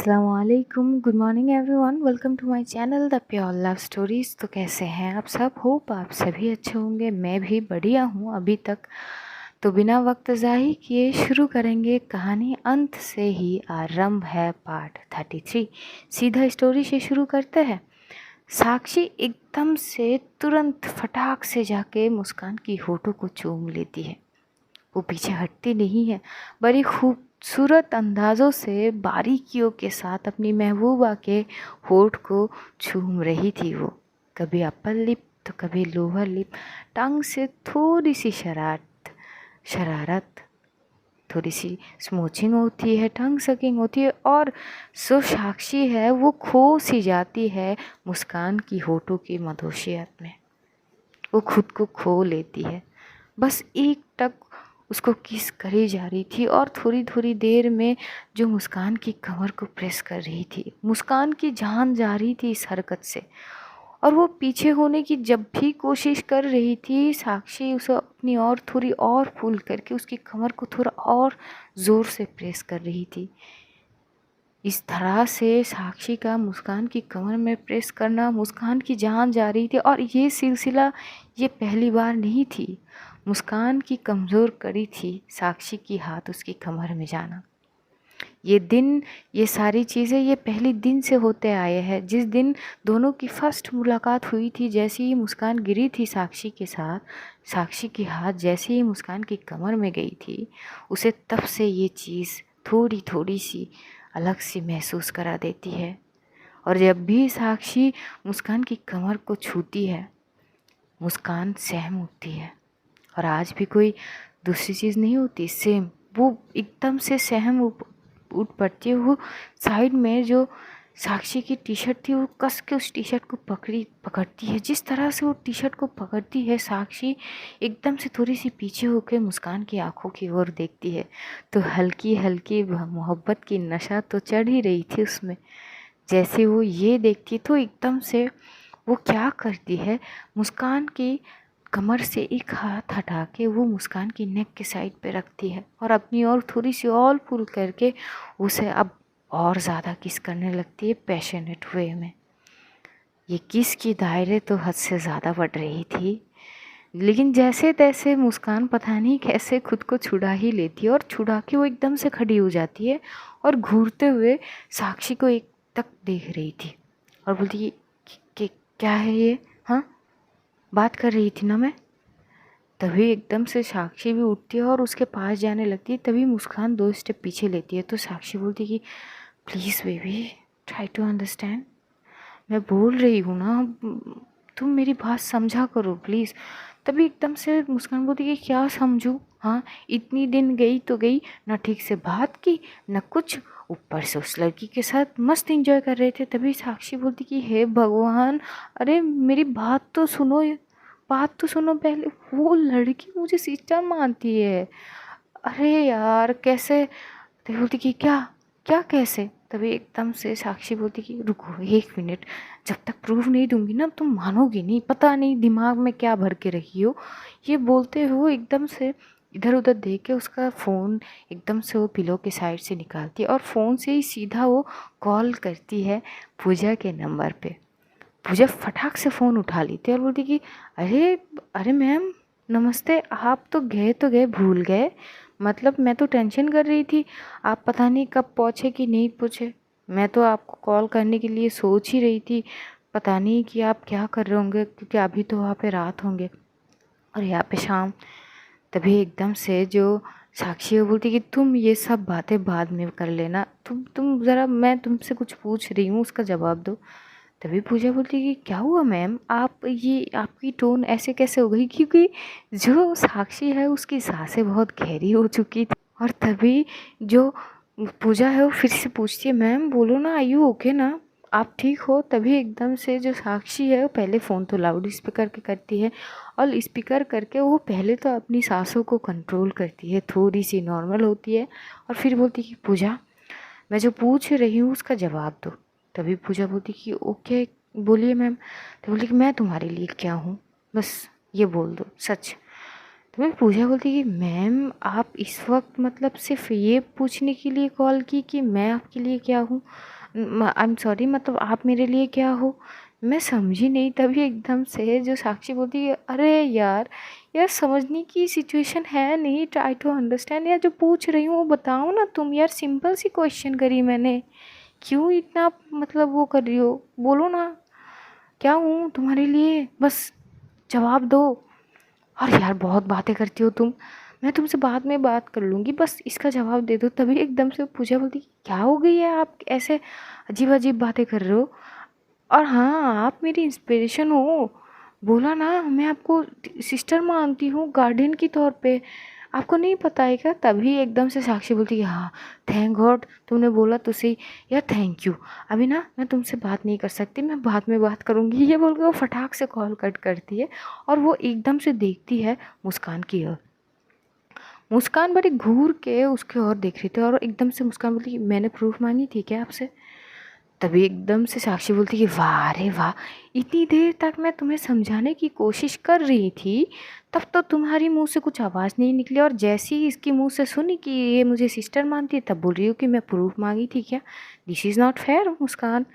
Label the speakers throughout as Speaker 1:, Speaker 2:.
Speaker 1: अस्सलामुअलैकुम, good morning everyone, welcome to my channel the pure love stories. तो कैसे हैं आप सब? होप आप सभी अच्छे होंगे। मैं भी बढ़िया हूँ अभी तक। तो बिना वक्त ज़ाही किए शुरू करेंगे कहानी। अंत से ही आरंभ है पार्ट 33। सीधा स्टोरी से शुरू करते हैं। साक्षी एकदम से तुरंत फटाक से जाके मुस्कान की होठों को चूम लेती है। वो पीछे हटती नहीं है, बड़ी खूबसूरत अंदाज़ों से बारीकियों के साथ अपनी महबूबा के होठ को चूम रही थी। वो कभी अपर लिप तो कभी लोअर लिप, टंग से थोड़ी सी शरारत, थोड़ी सी स्मोचिंग होती है, टंग सकिंग होती है, और जो साक्षी है वो खो सी जाती है मुस्कान की होठों की मधोशियत में। वो खुद को खो लेती है। बस एक टक उसको किस करी जा रही थी और थोड़ी थोड़ी देर में जो मुस्कान की कमर को प्रेस कर रही थी। मुस्कान की जान जा रही थी इस हरकत से, और वो पीछे होने की जब भी कोशिश कर रही थी, साक्षी उसे अपनी और थोड़ी और पुल करके उसकी कमर को थोड़ा और ज़ोर से प्रेस कर रही थी। इस तरह से साक्षी का मुस्कान की कमर में प्रेस करना, मुस्कान की जान जा रही थी। और ये सिलसिला ये पहली बार नहीं थी। मुस्कान की कमज़ोर कड़ी थी साक्षी की हाथ उसकी कमर में जाना। ये दिन, ये सारी चीज़ें ये पहले दिन से होते आए हैं। जिस दिन दोनों की फर्स्ट मुलाकात हुई थी, जैसे ही मुस्कान गिरी थी साक्षी के साथ, साक्षी की हाथ जैसे ही मुस्कान की कमर में गई थी, उसे तब से ये चीज़ थोड़ी थोड़ी सी अलग सी महसूस करा देती है। और जब भी साक्षी मुस्कान की कमर को छूती है, मुस्कान सहम उठती है। और आज भी कोई दूसरी चीज़ नहीं होती, सेम वो एकदम से सहम उठ पड़ती है। वो साइड में जो साक्षी की टी शर्ट थी, वो कस के उस टी शर्ट को पकड़ती है। जिस तरह से वो टी शर्ट को पकड़ती है, साक्षी एकदम से थोड़ी सी पीछे होकर मुस्कान की आंखों की ओर देखती है। तो हल्की हल्की मोहब्बत की नशा तो चढ़ ही रही थी उसमें। जैसे वो ये देखती तो एकदम से वो क्या करती है, मुस्कान की कमर से एक हाथ हटा के वो मुस्कान की नेक के साइड पे रखती है और अपनी और थोड़ी सी और पुल करके उसे अब और ज़्यादा किस करने लगती है, पैशनेट वे में। ये किस की दायरे तो हद से ज़्यादा बढ़ रही थी। लेकिन जैसे तैसे मुस्कान पता नहीं कैसे खुद को छुड़ा ही लेती है, और छुड़ा के वो एकदम से खड़ी हो जाती है और घूरते हुए साक्षी को एक तक देख रही थी और बोलती कि क्या है ये? हाँ, बात कर रही थी ना मैं। तभी एकदम से साक्षी भी उठती है और उसके पास जाने लगती है। तभी मुस्कान 2 स्टेप पीछे लेती है। तो साक्षी बोलती कि please baby, try to understand, मैं बोल रही हूँ ना, तुम मेरी बात समझा करो प्लीज़। तभी एकदम से मुस्कान बोलती कि क्या समझूँ? हाँ, इतनी दिन गई तो गई, ना ठीक से बात की ना कुछ, ऊपर से उस लड़की के साथ मस्त एंजॉय कर रहे थे। तभी साक्षी बोलती कि हे भगवान, अरे मेरी बात तो सुनो, बात तो सुनो पहले। वो लड़की मुझे सिस्टर मानती है। अरे यार कैसे? तो बोलती कि क्या क्या कैसे? तभी एकदम से साक्षी बोलती कि रुको 1 मिनट, जब तक प्रूफ नहीं दूंगी ना तुम मानोगी नहीं। पता नहीं दिमाग में क्या भर के रखी हो। ये बोलते हुए एकदम से इधर उधर देख के उसका फ़ोन एकदम से वो पिलो के साइड से निकालती है और फ़ोन से ही सीधा वो कॉल करती है पूजा के नंबर पे। पूजा फटाक से फ़ोन उठा लेती है और बोलती कि अरे अरे मैम नमस्ते, आप तो गए भूल गए। मतलब मैं तो टेंशन कर रही थी, आप पता नहीं कब पहुँचे कि नहीं पहुँचे। मैं तो आपको कॉल करने के लिए सोच ही रही थी, पता नहीं कि आप क्या कर रहे होंगे, क्योंकि अभी तो वहाँ पे रात होंगे और यहाँ पे शाम। तभी एकदम से जो साक्षी है बोलती कि तुम ये सब बातें बाद में कर लेना, तुम ज़रा, मैं तुमसे कुछ पूछ रही हूँ उसका जवाब दो। तभी पूजा बोलती कि क्या हुआ मैम, आप ये आपकी टोन ऐसे कैसे हो गई? क्योंकि जो साक्षी है उसकी सांसें बहुत गहरी हो चुकी थी। और तभी जो पूजा है वो फिर से पूछती है मैम बोलो ना, आयु ओके ना, आप ठीक हो? तभी एकदम से जो साक्षी है वो पहले फ़ोन तो लाउड स्पीकर के करती है और स्पीकर करके वो पहले तो अपनी सांसों को कंट्रोल करती है, थोड़ी सी नॉर्मल होती है और फिर बोलती कि पूजा, मैं जो पूछ रही हूँ उसका जवाब दो। तभी पूजा बोलती कि ओके बोलिए मैम। तो बोली कि मैं तुम्हारे लिए क्या हूँ, बस ये बोल दो सच। तो मैं पूजा बोलती कि मैम आप इस वक्त मतलब सिर्फ ये पूछने के लिए कॉल की कि मैं आपके लिए क्या हूँ? आई एम सॉरी, मतलब आप मेरे लिए क्या हो? मैं समझी नहीं। तभी एकदम से जो साक्षी बोलती है, अरे यार, यार समझने की सिचुएशन है नहीं, ट्राई टू अंडरस्टैंड। यार जो पूछ रही हूँ वो बताओ ना तुम, यार सिंपल सी क्वेश्चन करी मैंने, क्यों इतना मतलब वो कर रही हो? बोलो ना, क्या हूँ तुम्हारे लिए, बस जवाब दो। और यार बहुत बातें करती हो तुम, मैं तुमसे बाद में बात कर लूँगी, बस इसका जवाब दे दो। तभी एकदम से पूजा बोलती, क्या हो गई है, आप ऐसे अजीब अजीब बातें कर रहे हो? और हाँ, आप मेरी इंस्पिरेशन हो, बोला ना, मैं आपको सिस्टर मानती हूँ, गार्डियन की तौर पे। आपको नहीं पता है क्या? तभी एकदम से साक्षी बोलती है, हाँ थैंक गॉड तुमने बोला तो सही। यार थैंक यू, अभी ना मैं तुमसे बात नहीं कर सकती, मैं बाद में बात करूँगी। ये बोल के वो फटाक से कॉल कट करती है और वो एकदम से देखती है मुस्कान की ओर। मुस्कान बड़ी घूर के उसकी ओर देख रही थी और एकदम से मुस्कान बोलती, मैंने प्रूफ मांगी थी क्या आपसे? तभी एकदम से साक्षी बोलती कि वाह रे वाह, इतनी देर तक मैं तुम्हें समझाने की कोशिश कर रही थी, तब तो तुम्हारी मुंह से कुछ आवाज़ नहीं निकली, और जैसे ही इसकी मुंह से सुनी कि ये मुझे सिस्टर मानती है, तब बोल रही हो कि मैं प्रूफ मांगी थी क्या? दिस इज़ नॉट फेयर मुस्कान।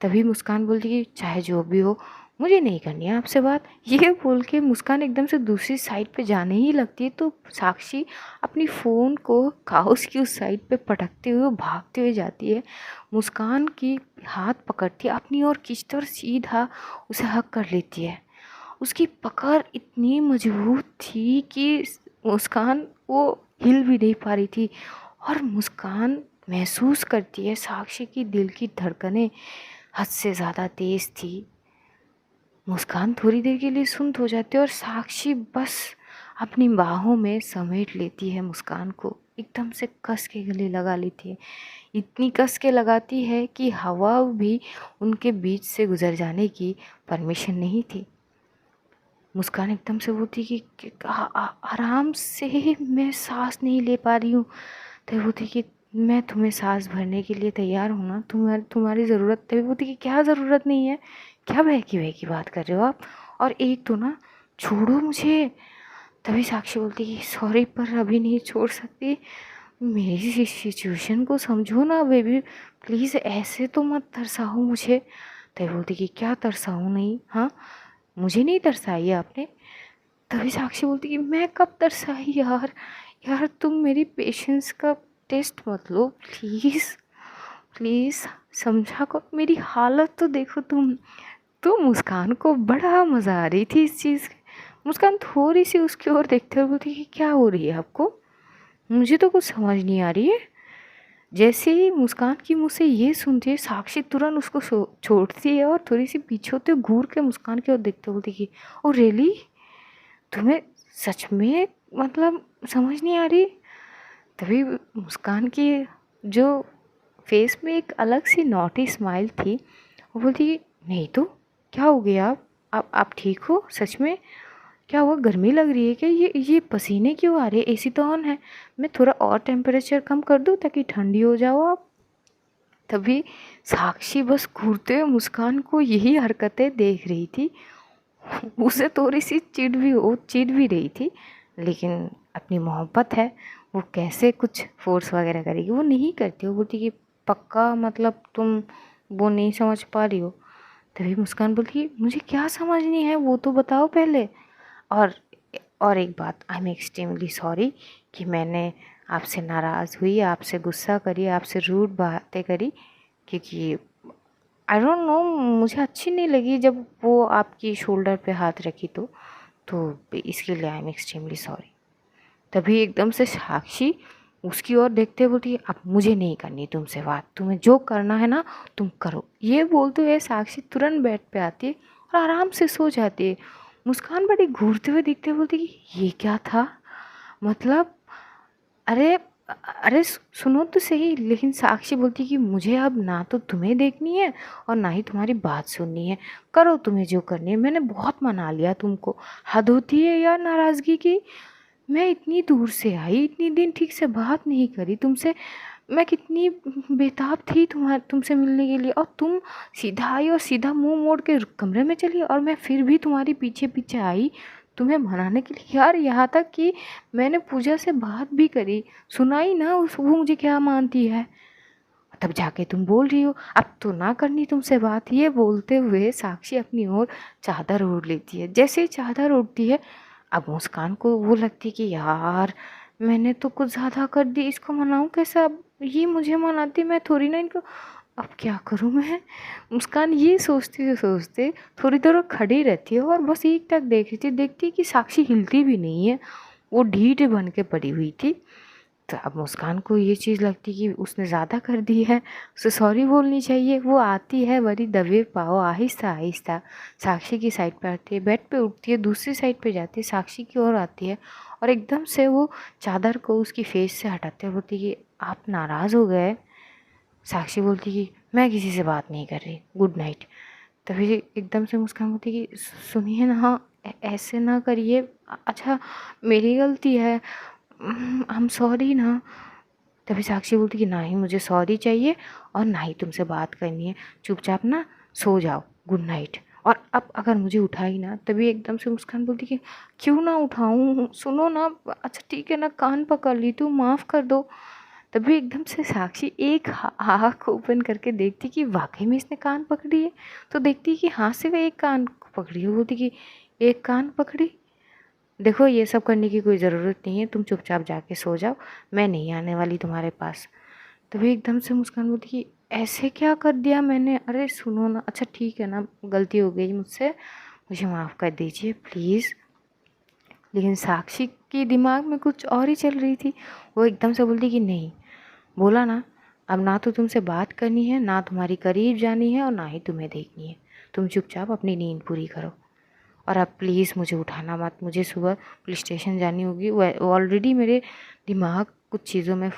Speaker 1: तभी मुस्कान बोलती कि चाहे जो भी हो, मुझे नहीं करनी है आपसे बात। ये बोल के मुस्कान एकदम से दूसरी साइड पे जाने ही लगती है, तो साक्षी अपनी फ़ोन को काउस की उस साइड पे पटकते हुए भागते हुए जाती है। मुस्कान की हाथ पकड़ती है, अपनी ओर खींचती और सीधा उसे हक कर लेती है। उसकी पकड़ इतनी मजबूत थी कि मुस्कान वो हिल भी नहीं पा रही थी। और मुस्कान महसूस करती है साक्षी की दिल की धड़कनें हद से ज़्यादा तेज़ थी। मुस्कान थोड़ी देर के लिए सुन्न हो जाती है और साक्षी बस अपनी बाहों में समेट लेती है मुस्कान को, एकदम से कस के गले लगा लेती है। इतनी कस के लगाती है कि हवा भी उनके बीच से गुजर जाने की परमिशन नहीं थी। मुस्कान एकदम से बोलती कि आराम से, मैं सांस नहीं ले पा रही हूँ। तो बोलती कि मैं तुम्हें सांस भरने के लिए तैयार हूँ ना, तुम्हारी ज़रूरत। तभी बोलती कि क्या ज़रूरत नहीं है, क्या बहकी बहकी बात कर रहे हो आप, और एक तो ना छोड़ो मुझे। तभी साक्षी बोलती कि सॉरी, पर अभी नहीं छोड़ सकती, मेरी सिचुएशन को समझो ना बेबी, प्लीज़ ऐसे तो मत तरसाओ मुझे। तभी बोलती कि क्या तरसाऊँ नहीं, हाँ मुझे नहीं तरसाई है आपने? तभी साक्षी बोलती कि मैं कब तरसाई यार, यार तुम मेरी पेशेंस का टेस्ट मत लो प्लीज़, प्लीज़ समझा को, मेरी हालत तो देखो तुम। तो मुस्कान को बड़ा मज़ा आ रही थी इस चीज़ की। मुस्कान थोड़ी सी उसकी ओर देखते हुए बोलती कि क्या हो रही है आपको, मुझे तो कुछ समझ नहीं आ रही है। जैसे ही मुस्कान की मुँह से ये सुनती है, साक्षी तुरंत उसको छोड़ती है और थोड़ी सी पीछे होते हुए घूर के मुस्कान की ओर देखते बोलती कि ओ रियली, तुम्हें सच में मतलब समझ नहीं आ रही? तभी मुस्कान की जो फेस में एक अलग सी नॉटी स्माइल थी, वो बोलती नहीं तो क्या हो गया, आप ठीक हो सच में? क्या हुआ, गर्मी लग रही है क्या? ये पसीने क्यों आ रहे हैं? एसी तो ऑन है, मैं थोड़ा और टेम्परेचर कम कर दूँ ताकि ठंडी हो जाओ आप। तभी साक्षी बस घूरते हुए मुस्कान को यही हरकतें देख रही थी। उसे थोड़ी सी चिढ़ भी रही थी, लेकिन अपनी मोहब्बत है, वो कैसे कुछ फोर्स वगैरह करेगी, वो नहीं करती। वो बोलती कि पक्का मतलब तुम वो नहीं समझ पा रही हो? तभी मुस्कान बोलती मुझे क्या समझनी है वो तो बताओ पहले। और और एक बात, आई एम एक्सट्रीमली सॉरी कि मैंने आपसे नाराज़ हुई, आपसे गुस्सा करी, आपसे रूड बातें करी, क्योंकि आई डोंट नो, मुझे अच्छी नहीं लगी जब वो आपकी शोल्डर पे हाथ रखी तो इसके लिए आई एम एक्सट्रीमली सॉरी। तभी एकदम से साक्षी उसकी ओर देखते बोलती है अब मुझे नहीं करनी तुमसे बात, तुम्हें जो करना है ना तुम करो। ये बोलते हुए साक्षी तुरंत बेड पे आती है और आराम से सो जाती है। मुस्कान बड़ी घूरते हुए दिखते बोलती कि ये क्या था, मतलब अरे अरे सुनो तो सही। लेकिन साक्षी बोलती कि मुझे अब ना तो तुम्हें देखनी है और ना ही तुम्हारी बात सुननी है, करो तुम्हें जो करनी है, मैंने बहुत मना लिया तुमको। हद होती है यार नाराज़गी की, मैं इतनी दूर से आई, इतनी दिन ठीक से बात नहीं करी तुमसे, मैं कितनी बेताब थी तुमसे मिलने के लिए, और तुम सीधा आई और सीधा मुंह मोड़ के कमरे में चली, और मैं फिर भी तुम्हारी पीछे पीछे आई तुम्हें मनाने के लिए। यार यहाँ तक कि मैंने पूजा से बात भी करी, सुनाई ना उस वो मुझे क्या मानती है। तब जाके तुम बोल रही हो अब तो ना करनी तुमसे बात। ये बोलते हुए साक्षी अपनी ओर चादर ओढ़ लेती है। जैसे ही चादर ओढ़ती है, अब मुस्कान को वो लगती है कि यार मैंने तो कुछ ज़्यादा कर दी, इसको मनाऊं कैसे? अब ये मुझे मनाती, मैं थोड़ी ना इनको, अब क्या करूं मैं? मुस्कान ये सोचते सोचते थोड़ी देर खड़ी रहती है और बस एक टक देख रही थी। देखती है कि साक्षी हिलती भी नहीं है, वो ढीठ बन के पड़ी हुई थी। तो अब मुस्कान को ये चीज़ लगती कि उसने ज़्यादा कर दी है, उसे सॉरी बोलनी चाहिए। वो आती है बड़ी दबे पाँव आहिस्ता आहिस्ता साक्षी की साइड पे आती है, बेड पे उठती है, दूसरी साइड पे जाती है, साक्षी की ओर आती है और एकदम से वो चादर को उसकी फेस से हटाते हुए बोलती कि आप नाराज़ हो गए? साक्षी बोलती कि मैं किसी से बात नहीं कर रही, गुड नाइट। तभी एकदम से मुस्कान बोलती कि सुनिए ना, हाँ ऐसे ना करिए, अच्छा मेरी गलती है, आई एम सॉरी ना। तभी साक्षी बोलती कि ना ही मुझे सॉरी चाहिए और ना ही तुमसे बात करनी है, चुपचाप ना सो जाओ, गुड नाइट। और अब अगर मुझे उठाई ना, तभी एकदम से मुस्कान बोलती कि क्यों ना उठाऊं, सुनो ना, अच्छा ठीक है ना, कान पकड़ ली तू, माफ़ कर दो। तभी एकदम से साक्षी एक आँख ओपन करके देखती कि वाकई में इसने कान पकड़ी है। तो देखती कि हाँ सिर्फ एक कान पकड़ी है। बोलती कि एक कान पकड़ी, देखो ये सब करने की कोई ज़रूरत नहीं है, तुम चुपचाप जाके सो जाओ, मैं नहीं आने वाली तुम्हारे पास। तभी एकदम से मुस्कान बोलती कि ऐसे क्या कर दिया मैंने? अरे सुनो ना, अच्छा ठीक है ना, गलती हो गई मुझसे, मुझे माफ़ कर दीजिए प्लीज़। लेकिन साक्षी के दिमाग में कुछ और ही चल रही थी। वो एकदम से बोलती कि नहीं, बोला ना, अब ना तो तुमसे बात करनी है, ना तुम्हारी करीब जानी है और ना ही तुम्हें देखनी है। तुम चुपचाप अपनी नींद पूरी करो और अब प्लीज़ मुझे उठाना मत, मुझे सुबह पुलिस स्टेशन जानी होगी। ऑलरेडी मेरे दिमाग कुछ चीज़ों में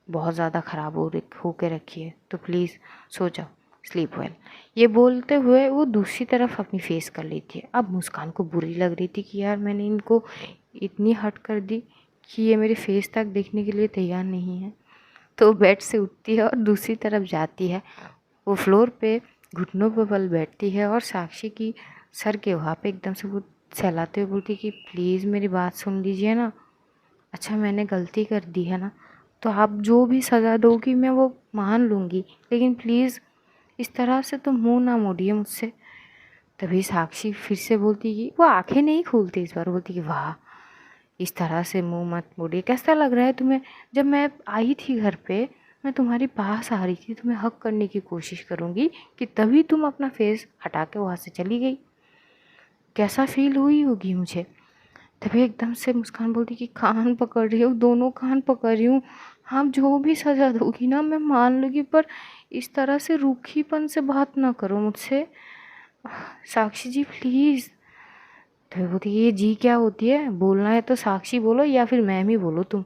Speaker 1: बहुत ज़्यादा ख़राब हो के रखी है, तो प्लीज़ सो जाओ, स्लीप वेल। ये बोलते हुए वो दूसरी तरफ अपनी फेस कर लेती है। अब मुस्कान को बुरी लग रही थी कि यार मैंने इनको इतनी हट कर दी कि ये मेरे फेस तक देखने के लिए तैयार नहीं है। तो बेड से उठती है और दूसरी तरफ जाती है। वो फ्लोर पे घुटनों पर बल बैठती है और साक्षी की सर के वहाँ पे एकदम से वो सहलाते हुए बोलती कि प्लीज़ मेरी बात सुन लीजिए ना, अच्छा मैंने गलती कर दी है ना, तो आप जो भी सज़ा दोगी मैं वो मान लूँगी, लेकिन प्लीज़ इस तरह से तो मुँह ना मोड़िए मुझसे। तभी साक्षी फिर से बोलती कि वो आंखें नहीं खोलती, इस बार बोलती कि वाह, इस तरह से मुंह मत मोड़िए, कैसा लग रहा है तुम्हें? जब मैं आई थी घर पे, मैं तुम्हारे पास आ रही थी, तुम्हें हक करने की कोशिश करूँगी कि तभी तुम अपना फेस हटा के वहाँ से चली गई। कैसा फील हुई होगी मुझे? तभी एकदम से मुस्कान बोलती कि कान पकड़ रही हूँ, दोनों कान पकड़ रही हूँ, आप जो भी सज़ा दोगी ना मैं मान लूँगी, पर इस तरह से रूखीपन से बात ना करो मुझसे, साक्षी जी प्लीज़। तो बोलती है ये जी क्या होती है? बोलना है तो साक्षी बोलो या फिर मैम ही बोलो तुम।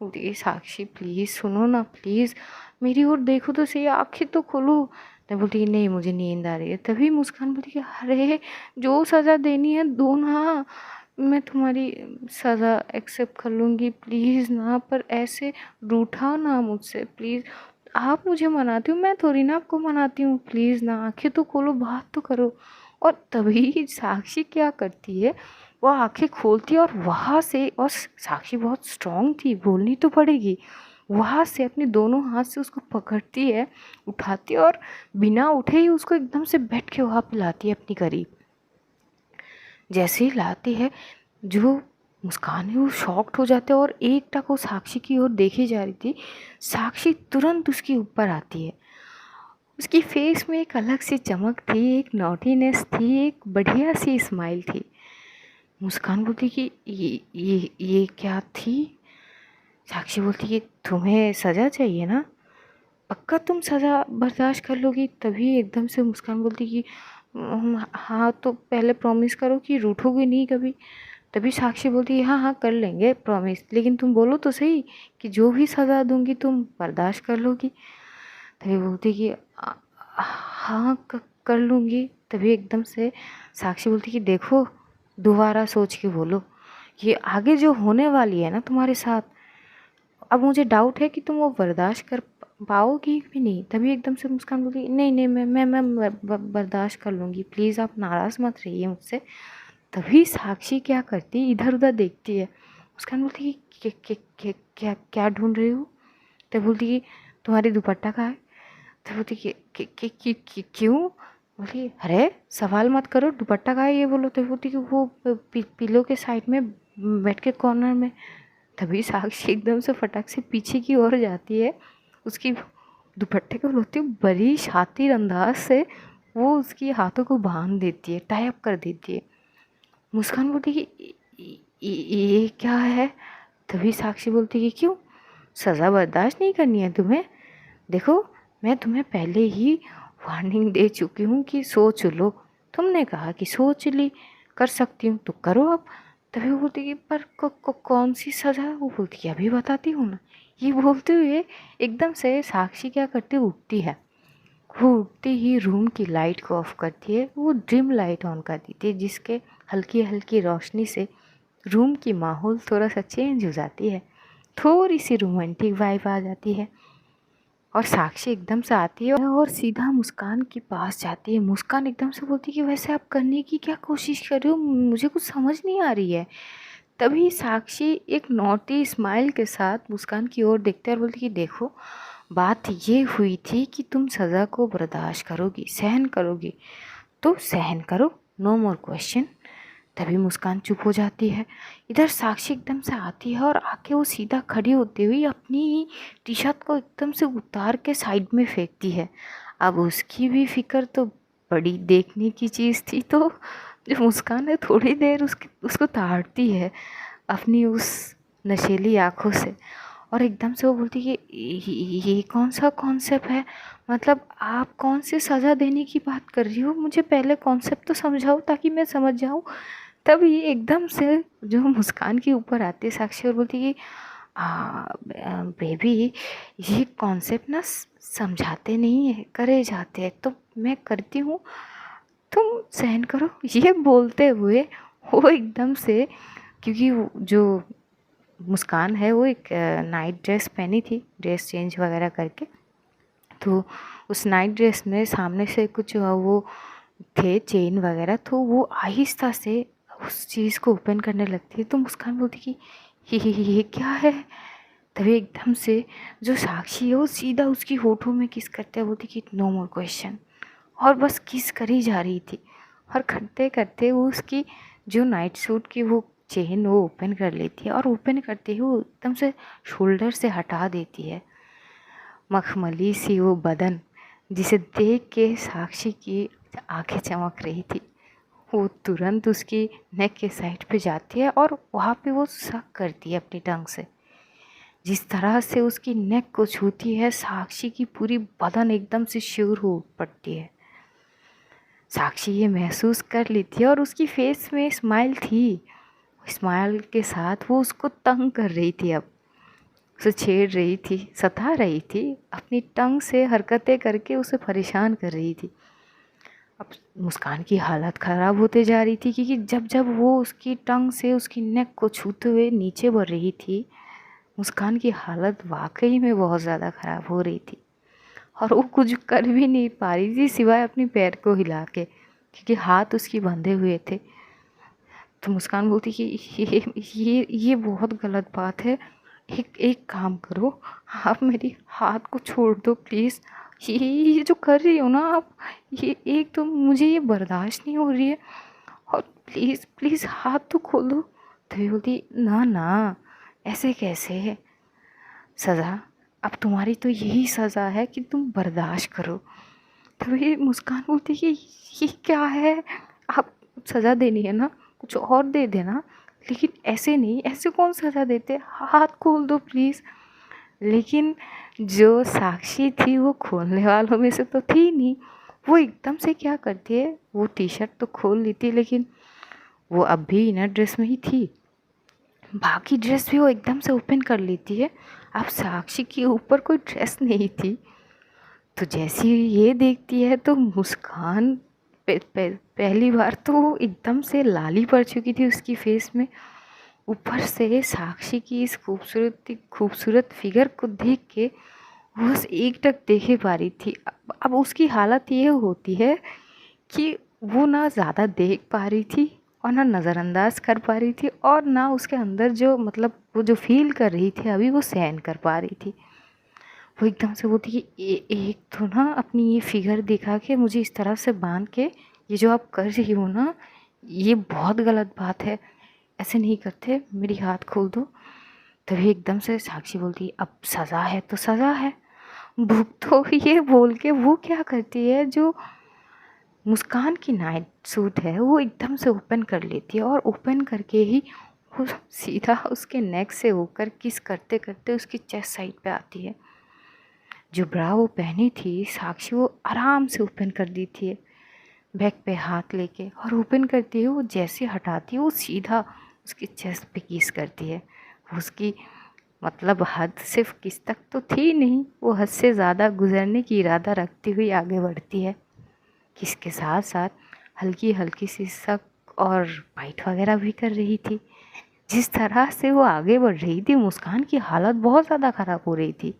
Speaker 1: बोलती है साक्षी प्लीज़ सुनो ना, प्लीज़ मेरी ओर देखो तो सही, आँखें तो खोलो। तो बोलती है नहीं मुझे नींद आ रही है। तभी मुस्कान बोलती है अरे जो सज़ा देनी है दो ना, मैं तुम्हारी सज़ा एक्सेप्ट कर लूँगी, प्लीज़ ना, पर ऐसे रूठा ना मुझसे प्लीज़। आप मुझे मनाती हो, मैं थोड़ी ना आपको मनाती हूँ, प्लीज़ ना आँखें तो खोलो, बात तो करो। और तभी साक्षी क्या करती है, वो आंखें खोलती है और वहाँ से, और साक्षी बहुत स्ट्रांग थी, बोलनी तो पड़ेगी, वहाँ से अपने दोनों हाथ से उसको पकड़ती है, उठाती है और बिना उठे ही उसको एकदम से बैठ के वहाँ पे लाती है अपनी करीब। जैसे ही लाती है, जो मुस्कान है वो शॉक्ड हो जाते हैं और एक टक वो साक्षी की ओर देखी जा रही थी, साक्षी तुरंत उसके ऊपर आती है। उसकी फेस में एक अलग सी चमक थी, एक नॉटीनेस थी, एक बढ़िया सी स्माइल थी। मुस्कान बोलती कि ये क्या थी? साक्षी बोलती कि तुम्हें सज़ा चाहिए ना, पक्का तुम सज़ा बर्दाश्त कर लोगी? तभी एकदम से मुस्कान बोलती कि हाँ तो पहले प्रॉमिस करो कि रूठोगे नहीं कभी। तभी साक्षी बोलती है हाँ हाँ कर लेंगे प्रॉमिस, लेकिन तुम बोलो तो सही कि जो भी सज़ा दूंगी तुम बर्दाश्त कर लोगी। तभी बोलती कि हाँ कर लूँगी। तभी एकदम से साक्षी बोलती कि देखो दोबारा सोच के बोलो, ये आगे जो होने वाली है ना तुम्हारे साथ, अब मुझे डाउट है कि तुम वो बर्दाश्त कर पाओगी भी नहीं। तभी एकदम से मुस्कान बोलती नहीं नहीं मैं बर्दाश्त कर लूँगी, प्लीज़ आप नाराज़ मत रहिए मुझसे। तभी साक्षी क्या करती, इधर उधर देखती है। मुस्कान बोलती कि क्या क्या ढूंढ रही हो? तब बोलती कि तुम्हारी दुपट्टा कहाँ है? तो बोलती कि क्यों? बोली अरे सवाल मत करो, दुपट्टा कहाँ है ये बोलो। तो बोलती कि वो पिलो के साइड में बैठ के कॉर्नर में। तभी साक्षी एकदम से फटाक से पीछे की ओर जाती है, उसकी दुपट्टे को बोलती है बड़ी शातिर अंदाज से वो उसकी हाथों को बांध देती है, टाई अप कर देती है। मुस्कान बोलती कि ये क्या है? तभी साक्षी बोलती कि क्यों, सज़ा बर्दाश्त नहीं करनी है तुम्हें? देखो मैं तुम्हें पहले ही वार्निंग दे चुकी हूँ कि सोच लो, तुमने कहा कि सोच ली, कर सकती हूँ तो करो अब। तभी वो बोलती कि पर कौन सी सज़ा? वो बोलती कि अभी बताती हूँ ना। ये बोलते हुए एकदम से साक्षी क्या करती है, उठती है। वो उठते ही रूम की लाइट को ऑफ करती है, वो डिम लाइट ऑन कर देती है, जिसके हल्की हल्की रोशनी से रूम की माहौल थोड़ा सा चेंज हो जाती है, थोड़ी सी रोमांटिक वाइब आ जाती है। और साक्षी एकदम से आती है और सीधा मुस्कान के पास जाती है। मुस्कान एकदम से बोलती है कि वैसे आप करने की क्या कोशिश कर रहे हो, मुझे कुछ समझ नहीं आ रही है। तभी साक्षी एक नॉटी स्माइल के साथ मुस्कान की ओर देखते हैं और बोलती कि देखो बात ये हुई थी कि तुम सज़ा को बर्दाश्त करोगी, सहन करोगी तो सहन करो, नो मोर क्वेश्चन। तभी मुस्कान चुप हो जाती है। इधर साक्षी एकदम से आती है और आके वो सीधा खड़ी होती हुई अपनी टी शर्ट को एकदम से उतार के साइड में फेंकती है। अब उसकी भी फिक्र तो बड़ी देखने की चीज़ थी, तो जो मुस्कान है थोड़ी देर उसको ताड़ती है अपनी उस नशीली आँखों से, और एकदम से वो बोलती है ये कौन सा कॉन्सेप्ट है, मतलब आप कौन सी सज़ा देने की बात कर रही हो, मुझे पहले कॉन्सेप्ट तो समझाओ ताकि मैं समझ जाऊँ। तभी एकदम से जो मुस्कान के ऊपर आती है साक्षी और बोलती है कि बेबी ये कॉन्सेप्ट ना समझाते नहीं है, करे जाते हैं, तो मैं करती हूँ, तुम सहन करो। ये बोलते हुए वो एकदम से, क्योंकि जो मुस्कान है वो एक नाइट ड्रेस पहनी थी, ड्रेस चेंज वगैरह करके, तो उस नाइट ड्रेस में सामने से कुछ वो थे चेन वगैरह, तो वो आहिस्ता से उस चीज़ को ओपन करने लगती है। तो मुस्कान बोलती कि ये क्या है? तभी एकदम से जो साक्षी है वो सीधा उसकी होठों में किस करते हैं, बोलती कि नो मोर क्वेश्चन, और बस किस करी जा रही थी। और करते करते वो उसकी जो नाइट सूट की वो चेन वो ओपन कर लेती है, और ओपन करते ही वो एकदम से शोल्डर से हटा देती है मखमली सी वो बदन, जिसे देख के साक्षी की आंखें चमक रही थी। वो तुरंत उसकी नेक के साइड पे जाती है और वहाँ पे वो शक करती है अपनी टंग से। जिस तरह से उसकी नेक को छूती है, साक्षी की पूरी बदन एकदम से शिवर हो पड़ती है। साक्षी ये महसूस कर ली थी और उसकी फेस में स्माइल थी। स्माइल के साथ वो उसको तंग कर रही थी, अब उसे छेड़ रही थी, सता रही थी, अपनी टंग से हरकतें करके उसे परेशान कर रही थी। अब मुस्कान की हालत ख़राब होते जा रही थी, क्योंकि जब जब वो उसकी टंग से उसकी नेक को छूते हुए नीचे बढ़ रही थी, मुस्कान की हालत वाकई में बहुत ज़्यादा ख़राब हो रही थी। और वो कुछ कर भी नहीं पा रही थी सिवाय अपनी पैर को हिला के, क्योंकि हाथ उसकी बंधे हुए थे। तो मुस्कान बोलती कि ये बहुत गलत बात है, एक एक काम करो, आप मेरी हाथ को छोड़ दो प्लीज़। ये जो कर रही हो ना आप, ये एक तो मुझे ये बर्दाश्त नहीं हो रही है, और प्लीज़ प्लीज़ हाथ तो खोल दो। तभी बोलती ना ना, ऐसे कैसे, सज़ा अब तुम्हारी तो यही सज़ा है कि तुम बर्दाश्त करो। तभी मुस्कान बोलती कि ये क्या है, आप सज़ा देनी है ना कुछ और दे देना, लेकिन ऐसे नहीं, ऐसे कौन सज़ा देते, हाथ खोल दो प्लीज़। लेकिन जो साक्षी थी वो खोलने वालों में से तो थी नहीं। वो एकदम से क्या करती है, वो टी शर्ट तो खोल ली थी, लेकिन वो अब भी इनर ड्रेस में ही थी, बाकी ड्रेस भी वो एकदम से ओपन कर लेती है। अब साक्षी के ऊपर कोई ड्रेस नहीं थी। तो जैसे ही ये देखती है तो मुस्कान पहली बार तो वो एकदम से लाली पड़ चुकी थी उसकी फेस में। ऊपर से साक्षी की इस खूबसूरत फिगर को देख के वो बस एकटक देखे पा रही थी। अब उसकी हालत ये होती है कि वो ना ज़्यादा देख पा रही थी और ना नज़रअंदाज कर पा रही थी, और ना उसके अंदर जो मतलब वो जो फील कर रही थी अभी वो सहन कर पा रही थी। वो एकदम से बोलती कि एक तो ना अपनी ये फिगर दिखा के मुझे इस तरह से बांध के, ये जो आप कर रही हो ना ये बहुत गलत बात है, ऐसे नहीं करते, मेरी हाथ खोल दो। तभी एकदम से साक्षी बोलती है अब सज़ा है तो सज़ा है, भुग तो। ये बोल के वो क्या करती है, जो मुस्कान की नाइट सूट है वो एकदम से ओपन कर लेती है, और ओपन करके ही वो सीधा उसके नेक से होकर किस करते करते उसकी चेस्ट साइड पे आती है। जो ब्रा वो पहनी थी साक्षी वो आराम से ओपन कर दी थी बैक पे हाथ लेके, और ओपन करती है वो जैसे हटाती है वो सीधा उसकी चेस्ट पे किस करती है। वो उसकी मतलब हद सिर्फ किस तक तो थी नहीं, वो हद से ज़्यादा गुजरने की इरादा रखती हुई आगे बढ़ती है। किसके साथ साथ हल्की हल्की सी शक और बाइट वगैरह भी कर रही थी। जिस तरह से वो आगे बढ़ रही थी मुस्कान की हालत बहुत ज़्यादा ख़राब हो रही थी।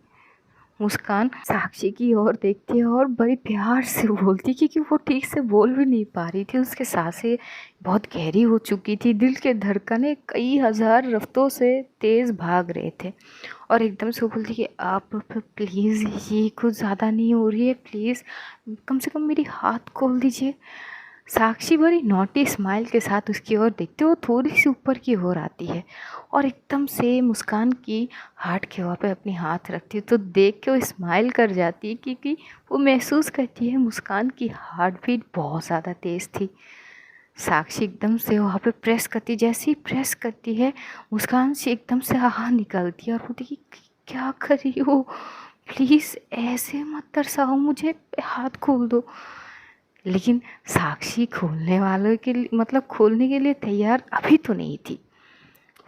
Speaker 1: मुस्कान साक्षी की ओर देखती है और बड़ी प्यार से बोलती, क्योंकि वो ठीक से बोल भी नहीं पा रही थी, उसके सांसें बहुत गहरी हो चुकी थी, दिल के धड़कने कई हज़ार रफ्तों से तेज़ भाग रहे थे। और एकदम से वो बोलती कि आप प्लीज़ ये कुछ ज़्यादा नहीं हो रही है, प्लीज़ कम से कम मेरी हाथ खोल दीजिए। साक्षी बड़ी नॉटी स्माइल के साथ उसकी ओर देखते वो थोड़ी सी ऊपर की ओर आती है और एकदम से मुस्कान की हार्ट के वहाँ पे अपनी हाथ रखती है, तो देख के वो स्माइल कर जाती है, क्योंकि वो महसूस करती है मुस्कान की हार्ट बीट बहुत ज़्यादा तेज़ थी। साक्षी एकदम से वहाँ पे प्रेस करती, जैसे ही प्रेस करती है मुस्कान से एकदम से आह निकलती है और बोलती कि क्या कर रही हो, प्लीज़ ऐसे मत तरसाओ मुझे, हाथ खोल दो। लेकिन साक्षी खोलने वालों के लिए मतलब खोलने के लिए तैयार अभी तो नहीं थी।